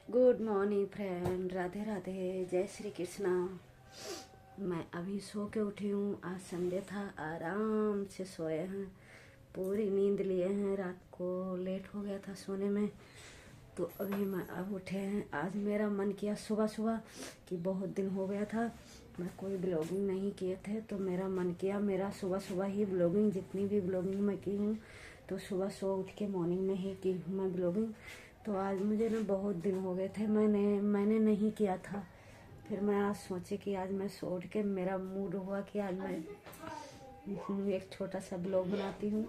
Good morning friend, Radhe Radhe, जय श्री कृष्णा। मैं अभी सो के उठी हूँ। आज संडे था, आराम से सोए हैं, पूरी नींद लिए हैं। रात को लेट हो गया था सोने में, तो अभी मैं अब उठे हैं। आज मेरा मन किया सुबह सुबह कि बहुत दिन हो गया था मैं कोई ब्लॉगिंग नहीं किए थे, तो मेरा मन किया मेरा सुबह सुबह ही ब्लॉगिंग, जितनी भी ब्लॉगिंग मैं की हूँ तो सुबह सो उठ के मॉर्निंग में ही की हूँ मैं ब्लॉगिंग। तो आज मुझे ना बहुत दिन हो गए थे मैंने नहीं किया था। फिर मैं आज सोची कि आज मैं सो उठ के मेरा मूड हुआ कि आज मैं एक छोटा सा ब्लॉग बनाती हूँ।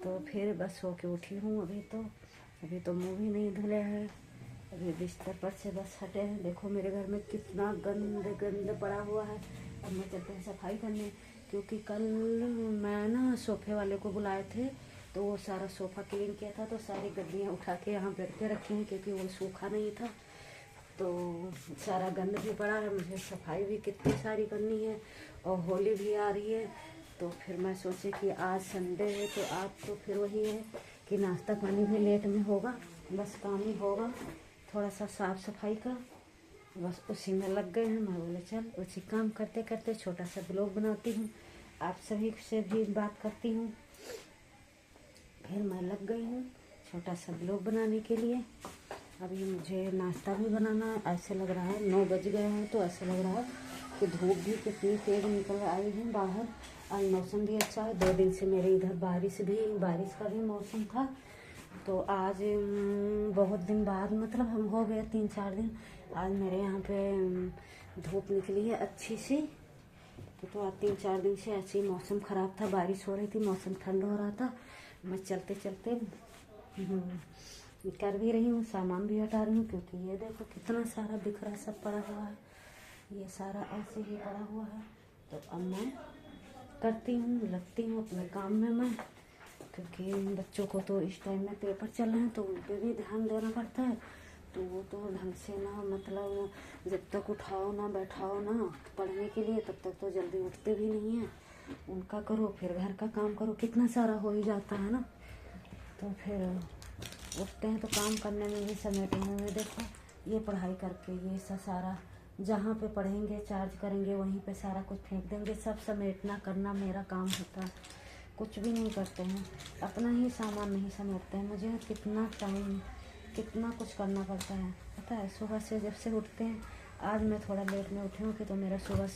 तो फिर बस सो के उठी हूँ। अभी तो मुँह भी नहीं धुले हैं, अभी बिस्तर पर से बस हटे हैं। देखो मेरे घर में कितना गंद पड़ा हुआ है। अब मैं चलते हैं सफाई करने, क्योंकि कल मैं ना सोफे वाले को बुलाए थे, तो वो सारा सोफ़ा क्लीन किया था, तो सारी गद्दियाँ उठा के यहाँ बेड पे रखी हैं, क्योंकि वो सूखा नहीं था। तो सारा गंद भी पड़ा है, मुझे सफाई भी कितनी सारी करनी है, और होली भी आ रही है। तो फिर मैं सोची कि आज संडे है, तो आज तो फिर वही है कि नाश्ता पानी भी लेट में होगा, बस काम ही होगा थोड़ा सा साफ़ सफाई का। बस उसी में लग गए हैं। मैं बोले चल उसी काम करते करते छोटा सा ब्लॉग बनाती हूँ, आप सभी से भी बात करती हूँ। फिर मैं लग गई हूँ छोटा सा ब्लॉग बनाने के लिए। अभी मुझे नाश्ता भी बनाना है। ऐसे लग रहा है 9 बज गए हैं, तो ऐसा लग रहा है कि धूप भी कितनी तेज निकल आई है बाहर। आज मौसम भी अच्छा है। 2 दिन से मेरे इधर बारिश का भी मौसम था। तो आज बहुत दिन बाद, मतलब हम हो गए 3-4 दिन, आज मेरे यहाँ पे धूप निकली है अच्छी सी। तो आज 3-4 दिन से ऐसे ही मौसम ख़राब था, बारिश हो रही थी, मौसम ठंड हो रहा था। मैं चलते चलते कर भी रही हूँ, सामान भी हटा रही हूँ, क्योंकि ये देखो कितना सारा बिखरा सब पड़ा हुआ है, ये सारा ऐसे ही पड़ा हुआ है। तो अब मैं करती हूँ, लगती हूँ अपने काम में मैं, क्योंकि बच्चों को तो इस टाइम में पेपर चल रहे हैं, तो उन पर भी ध्यान देना पड़ता है। तो वो तो ढंग से ना, मतलब जब तक उठाओ ना बैठाओ ना पढ़ने के लिए, तब तक तो जल्दी उठते भी नहीं हैं। उनका करो, फिर घर का काम करो, कितना सारा हो ही जाता है ना। तो फिर उठते हैं तो काम करने में भी, समेटने में। देखो ये पढ़ाई करके ये सारा जहाँ पे पढ़ेंगे चार्ज करेंगे वहीं पे सारा कुछ फेंक देंगे, सब समेटना करना मेरा काम होता है। कुछ भी नहीं करते हैं, अपना ही सामान नहीं समेटते हैं। मुझे कितना टाइम, कितना कुछ करना पड़ता है पता है। सुबह से जब से उठते हैं, आज मैं थोड़ा लेट में उठी हूँ कि तो मेरा सुबह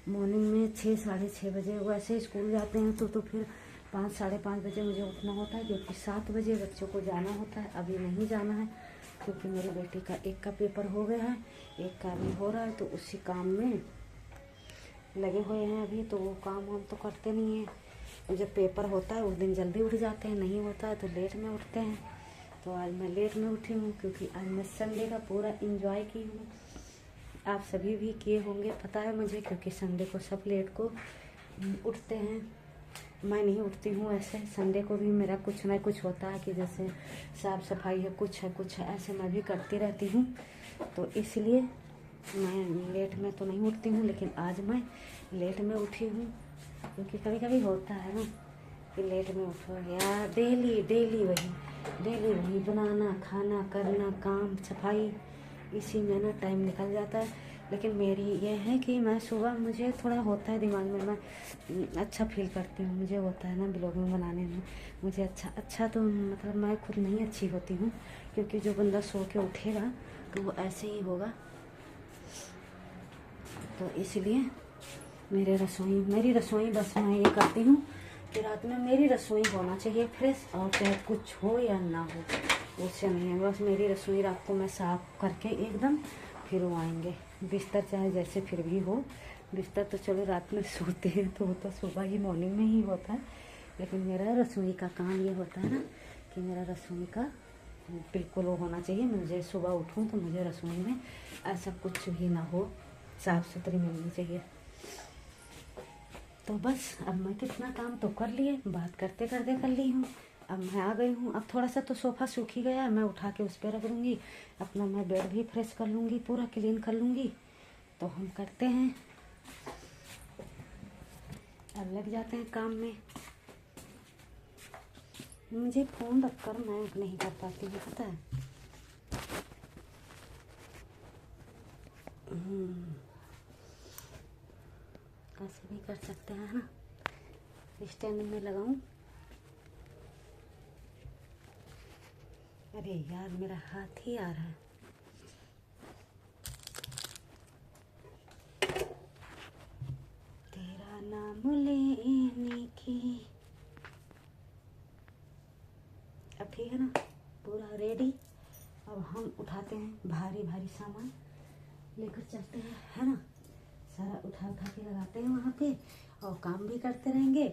मॉर्निंग में 6-6:30 बजे वैसे स्कूल जाते हैं, तो फिर 5-5:30 बजे मुझे उठना होता है, क्योंकि 7 बजे बच्चों को जाना होता है। अभी नहीं जाना है, क्योंकि मेरी बेटी का एक का पेपर हो गया है, एक का भी हो रहा है, तो उसी काम में लगे हुए हैं अभी। तो वो काम हम तो करते नहीं हैं। जब पेपर होता है उस दिन जल्दी उठ जाते हैं, नहीं होता है तो लेट में उठते हैं। तो आज मैं लेट में उठी हूँ, क्योंकि आज मैं संडे का पूरा एंजॉय की हूँ। आप सभी भी किए होंगे पता है मुझे, क्योंकि संडे को सब लेट को उठते हैं। मैं नहीं उठती हूँ ऐसे। संडे को भी मेरा कुछ ना कुछ होता है, कि जैसे साफ़ सफाई है, कुछ है, ऐसे मैं भी करती रहती हूँ। तो इसलिए मैं लेट में तो नहीं उठती हूँ, लेकिन आज मैं लेट में उठी हूँ, क्योंकि कभी कभी होता है ना कि लेट में उठो यार। डेली वही बनाना, खाना, करना, काम, सफाई, इसी में ना टाइम निकल जाता है। लेकिन मेरी ये है कि मैं सुबह, मुझे थोड़ा होता है दिमाग में, मैं अच्छा फील करती हूँ। मुझे होता है ना ब्लॉगिंग बनाने में मुझे अच्छा तो मतलब मैं खुद नहीं अच्छी होती हूँ, क्योंकि जो बंदा सो के उठेगा तो वो ऐसे ही होगा। तो इसलिए मेरी रसोई बस मैं ये करती हूँ कि रात में मेरी रसोई होना चाहिए फ्रेश, और चाहे कुछ हो या ना हो उससे नहीं है। बस मेरी रसोई रात को मैं साफ़ करके एकदम, फिर वो आएंगे। बिस्तर चाहे जैसे फिर भी हो, बिस्तर तो चलो रात में सोते हैं तो वो तो सुबह ही मॉर्निंग में ही होता है, लेकिन मेरा रसोई का काम ये होता है ना कि मेरा रसोई का बिल्कुल वो होना चाहिए। मुझे सुबह उठूँ तो मुझे रसोई में ऐसा कुछ भी ना हो, साफ़ सुथरी मिलनी चाहिए। तो बस अब मैं कितना काम तो कर लिए, बात करते करते कर ली हूँ। अब मैं आ गई हूँ। अब थोड़ा सा तो सोफ़ा सूख ही गया है, मैं उठा के उस पर रख दूँगी। अपना मैं बेड भी फ्रेश कर लूँगी, पूरा क्लीन कर लूँगी। तो हम करते हैं, अब लग जाते हैं काम में। मुझे फ़ोन रखकर मैं नहीं कर पाती हूँ पता है। ऐसे भी कर सकते हैं ना, स्टैंड में लगाऊं। अरे यार मेरा हाथ ही आ रहा है। तेरा नाम लेने की। अब ठीक है ना, पूरा रेडी। अब हम उठाते हैं भारी भारी सामान, लेकर चलते हैं, है ना। सारा उठा उठा के लगाते हैं वहाँ पे, और काम भी करते रहेंगे।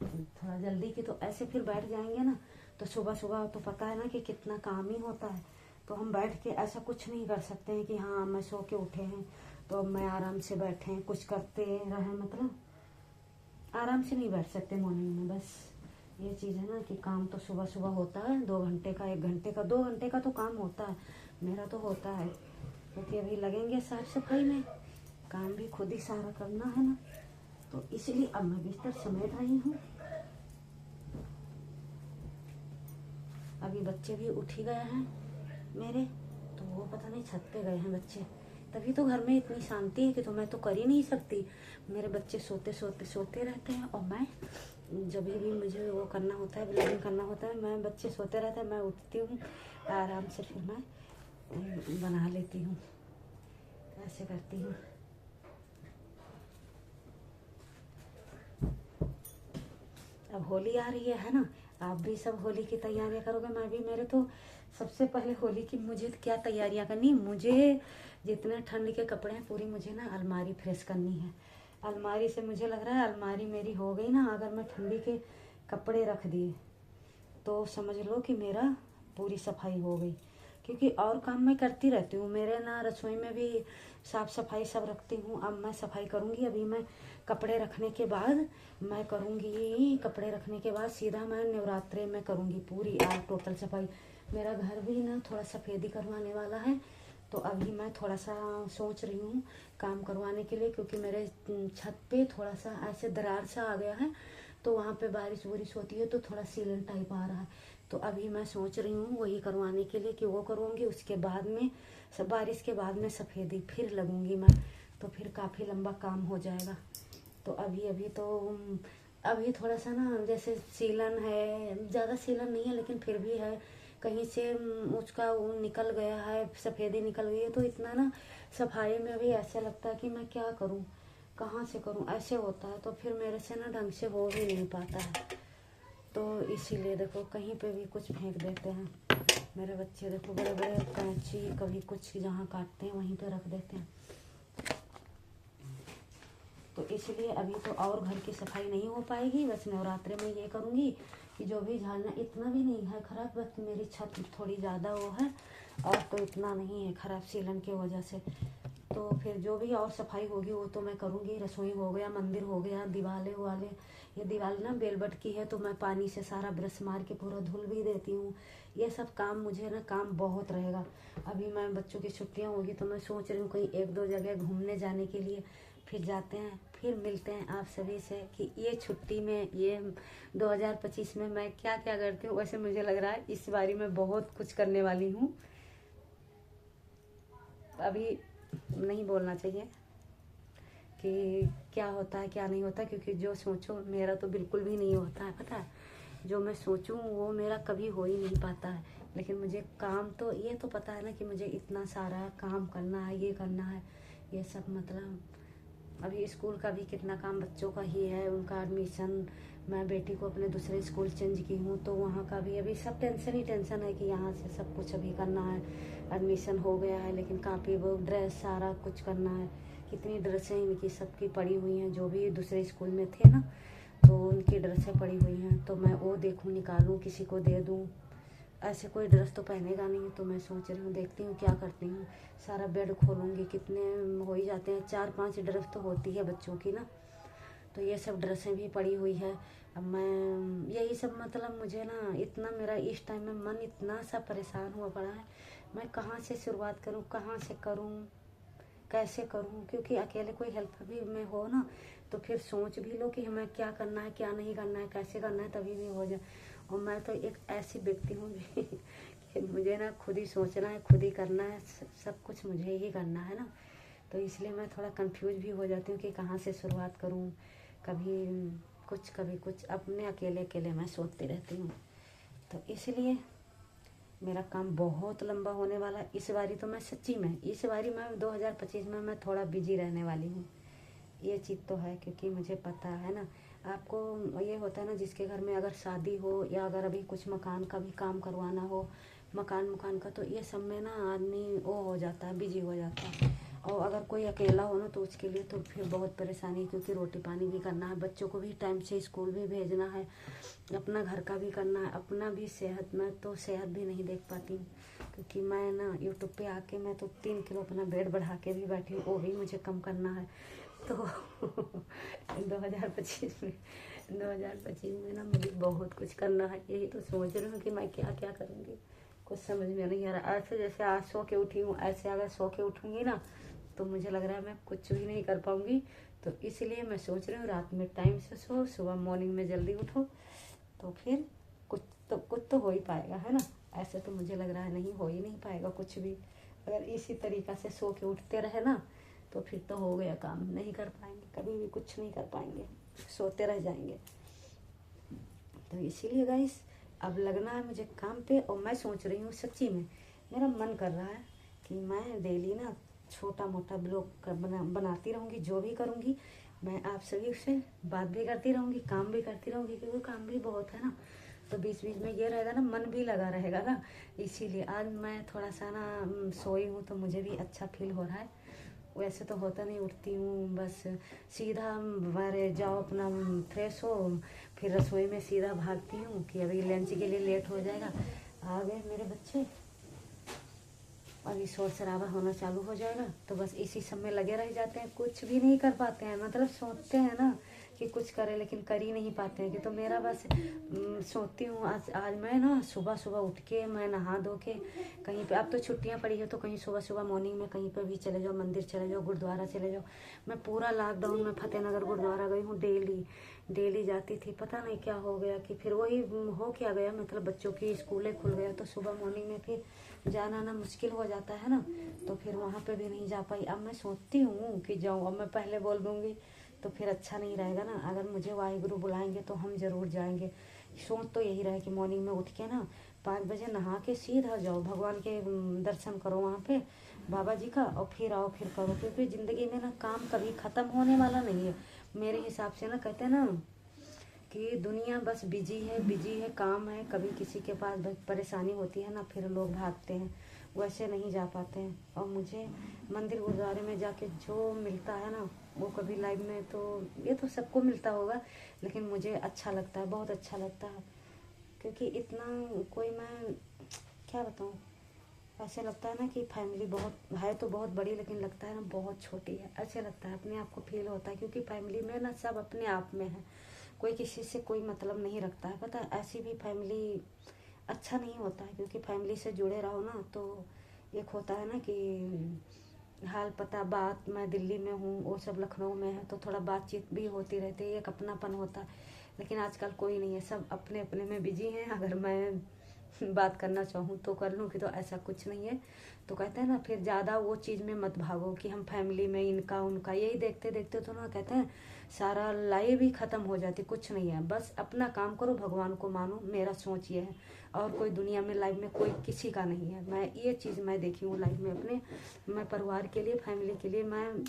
थोड़ा जल्दी की तो ऐसे फिर बैठ जाएंगे ना, तो सुबह सुबह तो पता है ना कि कितना काम ही होता है। तो हम बैठ के ऐसा कुछ नहीं कर सकते हैं कि हाँ मैं सो के उठे हैं तो अब मैं आराम से बैठे हैं कुछ करते रहें, मतलब आराम से नहीं बैठ सकते मॉर्निंग में। बस ये चीज़ है ना कि काम तो सुबह सुबह होता है, 2 घंटे का, 1 घंटे का, 2 घंटे का तो काम होता है। मेरा तो होता है, क्योंकि अभी लगेंगे साफ सफाई में, काम भी खुद ही सारा करना है ना। तो इसलिए अब मैं बिस्तर समेट रही हूँ। अभी बच्चे भी उठ ही गए हैं मेरे, तो वो पता नहीं छत पे गए हैं बच्चे। तभी तो घर में इतनी शांति है कि तो मैं तो कर ही नहीं सकती। मेरे बच्चे सोते सोते सोते रहते हैं, और मैं जब भी मुझे वो करना होता है, ब्लॉगिंग करना होता है, मैं बच्चे सोते रहते हैं, मैं उठती हूँ आराम से, फिर मैं बना लेती हूँ, ऐसे करती हूँ। अब होली आ रही है ना। आप भी सब होली की तैयारियां करोगे, मैं भी। मेरे तो सबसे पहले होली की मुझे क्या तैयारियां करनी, मुझे जितने ठंड के कपड़े हैं पूरी मुझे ना अलमारी फ्रेश करनी है। अलमारी से मुझे लग रहा है अलमारी मेरी हो गई ना, अगर मैं ठंडी के कपड़े रख दिए तो समझ लो कि मेरा पूरी सफाई हो गई। क्योंकि और काम मैं करती रहती हूँ, मेरे ना रसोई में भी साफ सफाई सब रखती हूँ। अब मैं सफाई करूँगी, अभी मैं कपड़े रखने के बाद मैं करूँगी, कपड़े रखने के बाद सीधा मैं नवरात्रे में करूँगी पूरी आज टोटल सफाई। मेरा घर भी ना थोड़ा सफ़ेदी करवाने वाला है, तो अभी मैं थोड़ा सा सोच रही हूँ काम करवाने के लिए, क्योंकि मेरे छत पे थोड़ा सा ऐसे दरार सा आ गया है, तो वहाँ पे बारिश वारिश होती है तो थोड़ा सीलन टाइप आ रहा है। तो अभी मैं सोच रही हूँ वही करवाने के लिए कि वो करूँगी, उसके बाद में सब बारिश के बाद में सफ़ेदी फिर लगूंगी मैं, तो फिर काफ़ी लंबा काम हो जाएगा। तो अभी अभी तो अभी थोड़ा सा ना जैसे सीलन है, ज़्यादा सीलन नहीं है लेकिन फिर भी है, कहीं से उसका वो निकल गया है, सफ़ेदी निकल गई है, तो इतना ना सफाई में भी ऐसा लगता है कि मैं क्या करूँ, कहाँ से करूँ, ऐसे होता है। तो फिर मेरे से ना ढंग से हो भी नहीं पाता है, तो इसीलिए देखो कहीं पे भी कुछ फेंक देते हैं मेरे बच्चे। देखो बड़े बड़े कैंची कभी कुछ जहाँ काटते हैं वहीं पे रख देते हैं। तो इसलिए अभी तो और घर की सफाई नहीं हो पाएगी, बस नवरात्रे में ये करूँगी कि जो भी झाड़ना, इतना भी नहीं है ख़राब, बस मेरी छत थोड़ी ज़्यादा वो है, और तो इतना नहीं है ख़राब सीलन की वजह से। तो फिर जो भी और सफाई होगी वो तो मैं करूँगी। रसोई हो गया, मंदिर हो गया, दीवारें वाले, ये दीवार ना बेलबट की है तो मैं पानी से सारा ब्रश मार के पूरा धुल भी देती हूँ। ये सब काम मुझे ना काम बहुत रहेगा। अभी मैं बच्चों की छुट्टियाँ होगी तो मैं सोच रही हूँ कहीं 1-2 जगह घूमने जाने के लिए। फिर जाते हैं, फिर मिलते हैं आप सभी से कि ये छुट्टी में, ये 2025 में मैं क्या क्या करती हूँ। वैसे मुझे लग रहा है इस बारी मैं बहुत कुछ करने वाली हूँ। अभी नहीं बोलना चाहिए कि क्या होता है क्या नहीं होता, क्योंकि जो सोचो मेरा तो बिल्कुल भी नहीं होता है, पता है। जो मैं सोचूं वो मेरा कभी हो ही नहीं पाता है। लेकिन मुझे काम तो ये तो पता है ना कि मुझे इतना सारा काम करना है, ये करना है, ये सब। मतलब अभी स्कूल का भी कितना काम बच्चों का ही है, उनका एडमिशन। मैं बेटी को अपने दूसरे स्कूल चेंज की हूँ, तो वहाँ का भी अभी सब टेंशन ही टेंशन है कि यहाँ से सब कुछ अभी करना है। एडमिशन हो गया है लेकिन काफ़ी वो ड्रेस सारा कुछ करना है। कितनी ड्रेसें इनकी सबकी पड़ी हुई हैं, जो भी दूसरे स्कूल में थे ना, तो उनकी ड्रेसें पड़ी हुई हैं, तो मैं वो देखूँ, निकालूँ, किसी को दे दूँ। ऐसे कोई ड्रेस तो पहनेगा नहीं, तो मैं सोच रही हूँ देखती हूँ क्या करती हूँ। सारा बेड खोलूँगी, कितने हो ही जाते हैं, 4-5 ड्रेस तो होती है बच्चों की ना, तो ये सब ड्रेसें भी पड़ी हुई है। अब मैं यही सब, मतलब मुझे ना इतना, मेरा इस टाइम में मन इतना सा परेशान हुआ पड़ा है, मैं कहाँ से शुरुआत करूँ, कहाँ से करूँ, कैसे करूँ। क्योंकि अकेले कोई हेल्प भी में हो ना, तो फिर सोच भी लो कि हमें क्या करना है, क्या नहीं करना है, कैसे करना है, तभी भी हो जाए। और मैं तो एक ऐसी व्यक्ति हूँ कि कि मुझे ना खुद ही सोचना है, खुद ही करना है, सब कुछ मुझे ही करना है ना। तो इसलिए मैं थोड़ा कंफ्यूज भी हो जाती हूँ कि कहाँ से शुरुआत करूँ। कभी कुछ कभी कुछ, अपने अकेले अकेले मैं सोचती रहती हूँ। तो इसलिए मेरा काम बहुत लंबा होने वाला है इस बारी। तो मैं सच्ची में इस बारी मैं 2025 में मैं थोड़ा बिजी रहने वाली हूँ, ये चीज़ तो है। क्योंकि मुझे पता है ना, आपको ये होता है ना, जिसके घर में अगर शादी हो या अगर अभी कुछ मकान का भी काम करवाना हो, मकान का, तो ये सब में ना आदमी वो हो जाता है, बिजी हो जाता है। और अगर कोई अकेला हो ना तो उसके लिए तो फिर बहुत परेशानी, क्योंकि रोटी पानी भी करना है, बच्चों को भी टाइम से स्कूल भी भेजना है, अपना घर का भी करना है, अपना भी सेहत में तो सेहत भी नहीं देख पाती हूँ। क्योंकि मैं ना यूट्यूब पे आके मैं तो 3 किलो अपना वेट बढ़ा के भी बैठी हूँ, वो भी मुझे कम करना है। तो 2025 में ना मुझे बहुत कुछ करना है। यही तो सोच रही हूँ कि मैं क्या क्या करूँगी, कुछ समझ में नहीं आ रहा। ऐसे जैसे आज सो के उठी हूँ, ऐसे अगर सो के उठूँगी ना तो मुझे लग रहा है मैं कुछ भी नहीं कर पाऊँगी। तो इसलिए मैं सोच रही हूँ रात में टाइम से सो, सुबह मॉर्निंग में जल्दी उठो, तो फिर कुछ तो हो ही पाएगा, है ना। ऐसे तो मुझे लग रहा है नहीं, हो ही नहीं पाएगा कुछ भी। अगर इसी तरीक़ा से सो के उठते रहे ना तो फिर तो हो गया काम, नहीं कर पाएंगे, कभी भी कुछ नहीं कर पाएंगे, सोते रह जाएंगे। तो इसीलिए गाइस अब लगना है मुझे काम पे। और मैं सोच रही हूँ सच्ची में, मेरा मन कर रहा है कि मैं डेली ना छोटा मोटा ब्लॉग बनाती रहूँगी। जो भी करूँगी मैं आप सभी से बात भी करती रहूँगी, काम भी करती रहूँगी, क्योंकि काम भी बहुत है ना। तो बीच बीच में ये रहेगा ना, मन भी लगा रहेगा ना। इसीलिए आज मैं थोड़ा सा ना सोई हूँ तो मुझे भी अच्छा फील हो रहा है। वैसे तो होता नहीं, उठती हूँ बस सीधा बाहर जाओ, अपना फ्रेश हो, फिर रसोई में सीधा भागती हूँ कि अभी लंच के लिए लेट हो जाएगा। आ गए मेरे बच्चे, अभी शोर शराबा होना चालू हो जाएगा, तो बस इसी सब में लगे रह जाते हैं, कुछ भी नहीं कर पाते हैं। मतलब सोचते हैं ना कि कुछ करें, लेकिन कर ही नहीं पाते हैं। कि तो मेरा बस सोचती हूँ आज मैं ना सुबह सुबह उठ के मैं नहा धो के कहीं पे, अब तो छुट्टियाँ पड़ी है तो कहीं सुबह सुबह मॉर्निंग में कहीं पे भी चले जाओ, मंदिर चले जाओ, गुरुद्वारा चले जाओ। मैं पूरा लॉकडाउन में फतेहनगर गुरुद्वारा गई हूँ, डेली जाती थी। पता नहीं क्या हो गया कि फिर वही हो क्या गया, मतलब बच्चों की स्कूलें खुल गया तो सुबह मॉर्निंग में फिर जाना ना मुश्किल हो जाता है ना, तो फिर वहाँ पे भी नहीं जा पाई। अब मैं सोचती हूँ कि जाऊँ, अब मैं पहले बोल दूँगी तो फिर अच्छा नहीं रहेगा ना। अगर मुझे वाहिगुरु बुलाएंगे तो हम ज़रूर जाएंगे। सोच तो यही रहे कि मॉर्निंग में उठ के ना 5 बजे नहा के सीधा जाओ, भगवान के दर्शन करो वहाँ पे बाबा जी का, और फिर आओ फिर करो। क्योंकि ज़िंदगी में ना काम कभी ख़त्म होने वाला नहीं है मेरे हिसाब से ना। कहते हैं ना कि दुनिया बस बिजी है, काम है। कभी किसी के पास परेशानी होती है ना, फिर लोग भागते हैं, वैसे नहीं जा पाते हैं। और मुझे मंदिर गुरुद्वारे में जाके जो मिलता है ना, वो कभी लाइफ में तो ये तो सबको मिलता होगा, लेकिन मुझे अच्छा लगता है, बहुत अच्छा लगता है। क्योंकि इतना कोई, मैं क्या बताऊँ, ऐसे लगता है ना कि फैमिली बहुत है तो बहुत बड़ी, लेकिन लगता है ना बहुत छोटी है। ऐसे लगता है, अपने आप को फील होता है। क्योंकि फैमिली में ना सब अपने आप में है, कोई किसी से कोई मतलब नहीं रखता है। पता है, ऐसी भी फैमिली अच्छा नहीं होता है। क्योंकि फैमिली से जुड़े रहो ना तो एक होता है ना कि हाल पता बात, मैं दिल्ली में हूँ, वो सब लखनऊ में है, तो थोड़ा बातचीत भी होती रहती है, एक अपनापन होता है। लेकिन आजकल कोई नहीं है, सब अपने अपने में बिजी हैं। अगर मैं बात करना चाहूँ तो कर लूँ, कि तो ऐसा कुछ नहीं है। तो कहते हैं ना, फिर ज़्यादा वो चीज़ में मत भागो कि हम फैमिली में इनका उनका यही देखते देखते तो ना, कहते हैं सारा लाइफ ही ख़त्म हो जाती। कुछ नहीं है, बस अपना काम करो, भगवान को मानो। मेरा सोच ये है, और कोई दुनिया में लाइफ में कोई किसी का नहीं है। मैं ये चीज़ मैं देखी हूँ लाइफ में अपने, मैं परिवार के लिए, फैमिली के लिए मैं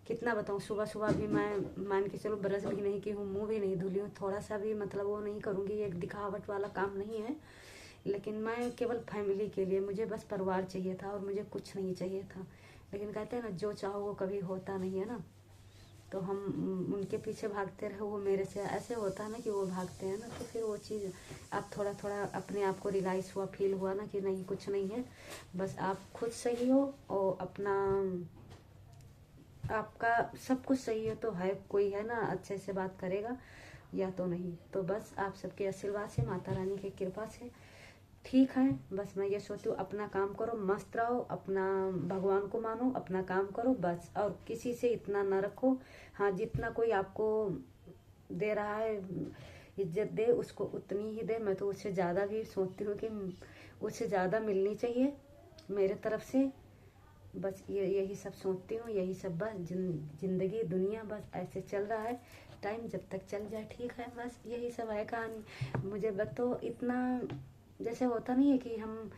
कितना बताऊँ। सुबह सुबह भी मैं मान के चलो ब्रश भी नहीं की हूँ, मुँह भी नहीं धुली हूँ, थोड़ा सा भी मतलब वो नहीं करूँगी। एक दिखावट वाला काम नहीं है, लेकिन मैं केवल फैमिली के लिए, मुझे बस परिवार चाहिए था और मुझे कुछ नहीं चाहिए था। लेकिन कहते हैं ना, जो चाहो वो कभी होता नहीं है ना, तो हम उनके पीछे भागते रहे, वो मेरे से ऐसे होता है ना कि वो भागते हैं ना, तो फिर वो चीज़ अब थोड़ा थोड़ा अपने आप को रियलाइज़ हुआ, फील हुआ ना कि नहीं, कुछ नहीं है, बस आप खुद सही हो और अपना आपका सब कुछ सही है तो है, कोई है ना अच्छे से बात करेगा या तो नहीं। तो बस आप सबके आशीर्वाद से, माता रानी की कृपा से ठीक है। बस मैं ये सोचती हूँ, अपना काम करो, मस्त रहो, अपना भगवान को मानो, अपना काम करो बस, और किसी से इतना ना रखो। हाँ, जितना कोई आपको दे रहा है इज्जत दे, उसको उतनी ही दे। मैं तो उससे ज़्यादा भी सोचती हूँ कि उससे ज़्यादा मिलनी चाहिए मेरे तरफ से। बस यही सब सोचती हूँ, यही सब बस जिंदगी दुनिया बस ऐसे चल रहा है। टाइम जब तक चल जाए ठीक है, बस यही सब है कहानी। मुझे बस तो इतना जैसे होता नहीं है कि हम,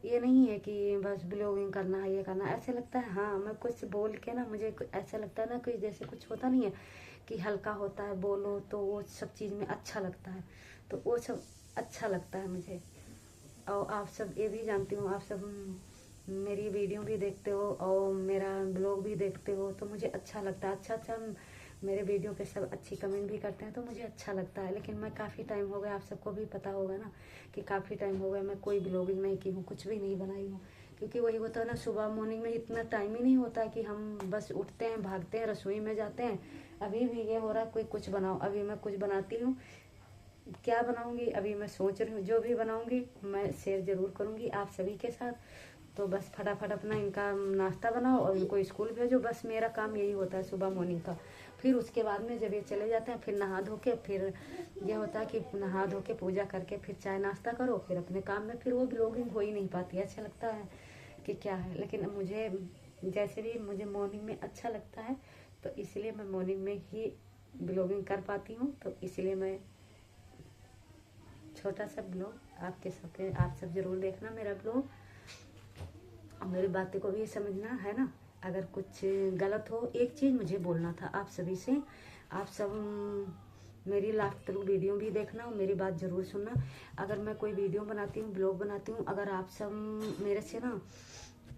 ये नहीं है कि बस ब्लॉगिंग करना है, ये करना है। ऐसे लगता है हाँ मैं कुछ बोल के ना, मुझे ऐसा लगता है ना कि जैसे कुछ होता नहीं है कि हल्का होता है बोलो तो वो सब चीज़ में अच्छा लगता है, तो वो सब अच्छा लगता है मुझे। और आप सब ये भी जानती हूँ, आप सब मेरी वीडियो भी देखते हो और मेरा ब्लॉग भी देखते हो, तो मुझे अच्छा लगता है। अच्छा मेरे वीडियो पे सब अच्छी कमेंट भी करते हैं तो मुझे अच्छा लगता है। लेकिन मैं काफ़ी टाइम हो गया, आप सबको भी पता होगा ना कि काफ़ी टाइम हो गया मैं कोई ब्लॉगिंग नहीं की हूँ, कुछ भी नहीं बनाई हूँ। क्योंकि वही होता है ना, सुबह मॉर्निंग में इतना टाइम ही नहीं होता कि हम बस उठते हैं, भागते हैं, रसोई में जाते हैं। अभी भी ये हो रहा है कोई कुछ बनाओ, अभी मैं कुछ बनाती हूँ, क्या बनाऊंगी अभी मैं सोच रही हूँ। जो भी बनाऊंगी मैं शेयर ज़रूर करूँगी आप सभी के साथ। तो बस फटाफट अपना इनका नाश्ता बनाओ और इनको स्कूल भेजो, बस मेरा काम यही होता है सुबह मॉर्निंग का। फिर उसके बाद में जब ये चले जाते हैं, फिर नहा धो के, फिर ये होता है कि नहा धो के पूजा करके फिर चाय नाश्ता करो, फिर अपने काम में। फिर वो ब्लॉगिंग हो ही नहीं पाती, अच्छा लगता है कि क्या है। लेकिन मुझे जैसे भी मुझे मॉर्निंग में अच्छा लगता है, तो इसलिए मैं मॉर्निंग में ही ब्लॉगिंग कर पाती हूँ। तो इसलिए मैं छोटा सा ब्लॉग आप सब जरूर देखना मेरा ब्लॉग, और मेरी बातें को भी समझना है ना। अगर कुछ गलत हो, एक चीज़ मुझे बोलना था आप सभी से, आप सब मेरी लास्ट तक वीडियो भी देखना और मेरी बात ज़रूर सुनना। अगर मैं कोई वीडियो बनाती हूँ, ब्लॉग बनाती हूँ, अगर आप सब मेरे से ना,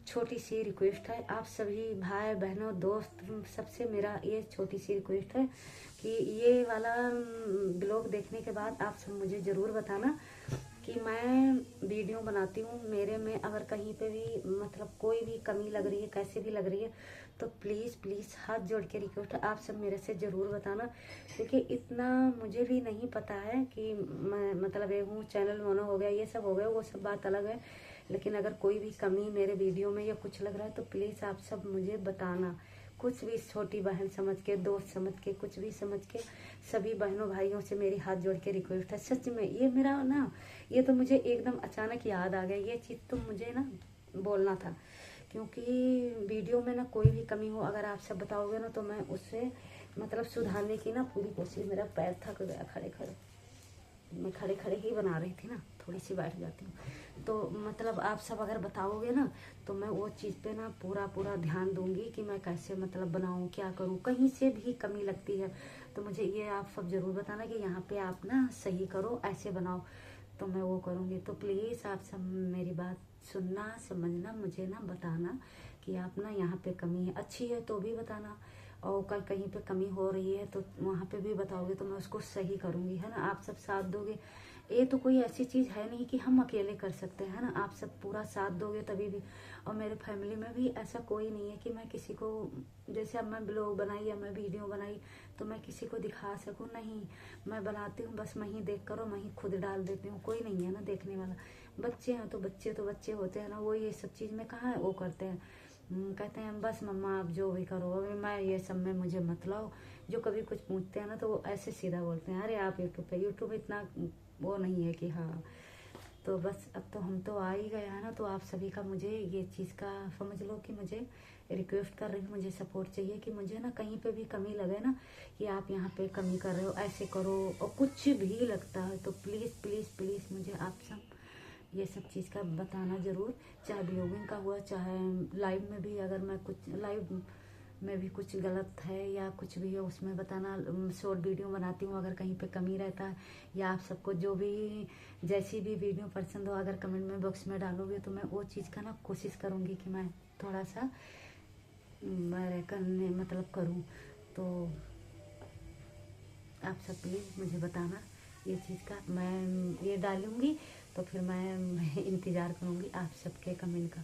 छोटी सी रिक्वेस्ट है, आप सभी भाई बहनों दोस्त सबसे मेरा ये छोटी सी रिक्वेस्ट है कि ये वाला ब्लॉग देखने के बाद आप सब मुझे ज़रूर बताना कि मैं वीडियो बनाती हूँ, मेरे में अगर कहीं पे भी मतलब कोई भी कमी लग रही है, कैसे भी लग रही है, तो प्लीज़ प्लीज़ हाथ जोड़ के रिक्वेस्ट है, आप सब मेरे से ज़रूर बताना। क्योंकि इतना मुझे भी नहीं पता है कि मैं मतलब ये हूँ, चैनल मोनो हो गया, ये सब हो गया, वो सब बात अलग है। लेकिन अगर कोई भी कमी मेरे वीडियो में या कुछ लग रहा है तो प्लीज़ आप सब मुझे बताना। कुछ भी छोटी बहन समझ के, दोस्त समझ के, कुछ भी समझ के, सभी बहनों भाइयों से मेरी हाथ जोड़ के रिक्वेस्ट है। सच में ये मेरा ना, ये तो मुझे एकदम अचानक याद आ गया, ये चीज़ तो मुझे ना बोलना था। क्योंकि वीडियो में ना कोई भी कमी हो, अगर आप सब बताओगे ना, तो मैं उससे मतलब सुधारने की ना पूरी कोशिश। मेरा पैर थक गया खड़े खड़े, मैं खड़े खड़े ही बना रही थी ना, थोड़ी सी बैठ जाती हूँ। तो मतलब आप सब अगर बताओगे ना, तो मैं वो चीज़ पे ना पूरा ध्यान दूंगी कि मैं कैसे मतलब बनाऊँ, क्या करूँ। कहीं से भी कमी लगती है तो मुझे ये आप सब ज़रूर बताना कि यहाँ पे आप ना सही करो, ऐसे बनाओ, तो मैं वो करूँगी। तो प्लीज़ आप सब मेरी बात सुनना, समझना, मुझे ना बताना कि आप ना यहाँ पे कमी है, अच्छी है तो भी बताना, और कल कहीं पे कमी हो रही है तो वहाँ पे भी बताओगे तो मैं उसको सही करूँगी, है ना। आप सब साथ दोगे, ये तो कोई ऐसी चीज़ है नहीं कि हम अकेले कर सकते हैं, है ना। आप सब पूरा साथ दोगे तभी भी। और मेरे फैमिली में भी ऐसा कोई नहीं है कि मैं किसी को, जैसे अब मैं ब्लॉग बनाई या मैं वीडियो बनाई तो मैं किसी को दिखा सकूँ, नहीं। मैं बनाती हूँ बस, मैं ही देख कर मैं ही खुद डाल देती हूँ, कोई नहीं है ना देखने वाला। बच्चे हैं तो बच्चे होते हैं ना, वो ये सब चीज़ में कहाँ है वो करते हैं। कहते हैं बस मम्मा आप जो भी करो, अभी मैं ये सब में मुझे मत लाओ। जो कभी कुछ पूछते हैं ना तो वो ऐसे सीधा बोलते हैं, अरे आप यूट्यूब इतना वो नहीं है कि हाँ। तो बस अब तो हम तो आ ही गए हैं ना, तो आप सभी का मुझे ये चीज़ का समझ लो कि मुझे रिक्वेस्ट कर रही हूँ, मुझे सपोर्ट चाहिए कि मुझे ना कहीं पे भी कमी लगे ना, कि आप यहाँ पे कमी कर रहे हो, ऐसे करो, और कुछ भी लगता है तो प्लीज़ प्लीज़ प्लीज़ मुझे आप सब ये सब चीज़ का बताना ज़रूर। चाहे ब्लॉगिंग का हुआ, चाहे लाइव में भी, अगर मैं कुछ लाइव में भी कुछ गलत है या कुछ भी है उसमें बताना। शॉर्ट वीडियो बनाती हूँ, अगर कहीं पे कमी रहता है, या आप सबको जो भी जैसी भी वीडियो पसंद हो, अगर कमेंट में बॉक्स में डालोगे तो मैं वो चीज़ का ना कोशिश करूँगी कि मैं थोड़ा सा मैं करने मतलब करूँ। तो आप सब प्लीज़ मुझे बताना ये चीज़ का, मैं ये डालूँगी तो फिर मैं इंतज़ार करूँगी आप सबके कमेंट का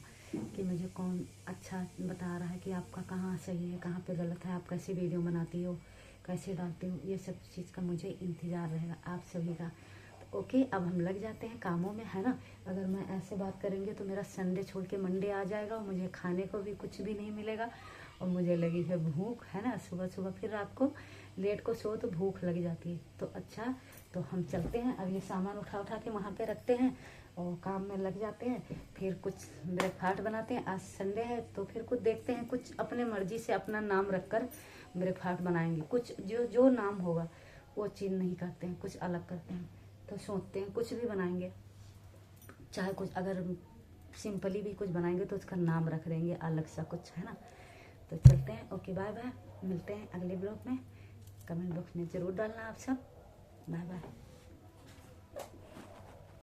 कि मुझे कौन अच्छा बता रहा है कि आपका कहाँ सही है, कहाँ पे गलत है, आप कैसे वीडियो बनाती हो, कैसे डालती हो, ये सब चीज़ का मुझे इंतज़ार रहेगा आप सभी का। तो ओके, अब हम लग जाते हैं कामों में, है ना। अगर मैं ऐसे बात करेंगे तो मेरा संडे छोड़ के मंडे आ जाएगा और मुझे खाने को भी कुछ भी नहीं मिलेगा, और मुझे लगी है भूख, है ना। सुबह सुबह फिर रात को लेट को सो तो भूख लग जाती है। तो अच्छा, तो हम चलते हैं, अब ये सामान उठा के वहाँ पे रखते हैं और काम में लग जाते हैं। फिर कुछ ब्रेकफास्ट बनाते हैं, आज संडे है तो फिर कुछ देखते हैं, कुछ अपने मर्जी से अपना नाम रखकर ब्रेकफास्ट बनाएंगे। कुछ जो जो नाम होगा वो चीज़ नहीं करते हैं, कुछ अलग करते हैं। तो सोचते हैं कुछ भी बनाएंगे, चाहे कुछ अगर सिंपली भी कुछ बनाएंगे तो उसका नाम रख देंगे अलग सा कुछ, है ना। तो चलते हैं, ओके बाय बाय, मिलते हैं अगले ब्लॉग में। कमेंट बॉक्स में ज़रूर डालना आप सब। Bye bye.